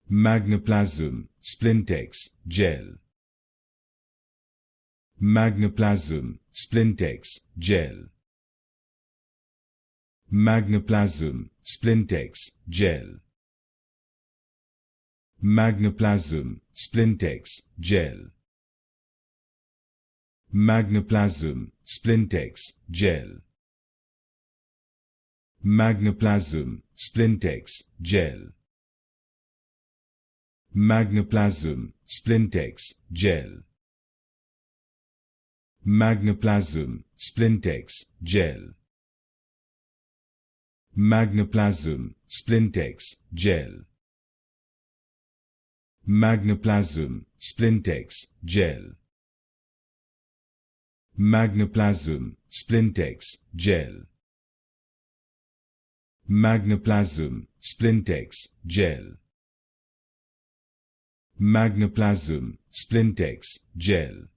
Magnoplasm Splintex Gel. Magnoplasm Splintex Gel. Magnoplasm Splintex Gel. Magnoplasm Splintex Gel. Magnoplasm Splintex Gel. Magnoplasm Splintex Gel. Magnoplasm Splintex Gel. Magnoplasm Splintex Gel. Magnoplasm Splintex Gel. Magnoplasm Splintex Gel. Magnoplasm Splintex Gel. Magnoplasm Splintex Gel. Magnoplasm Splintex Gel.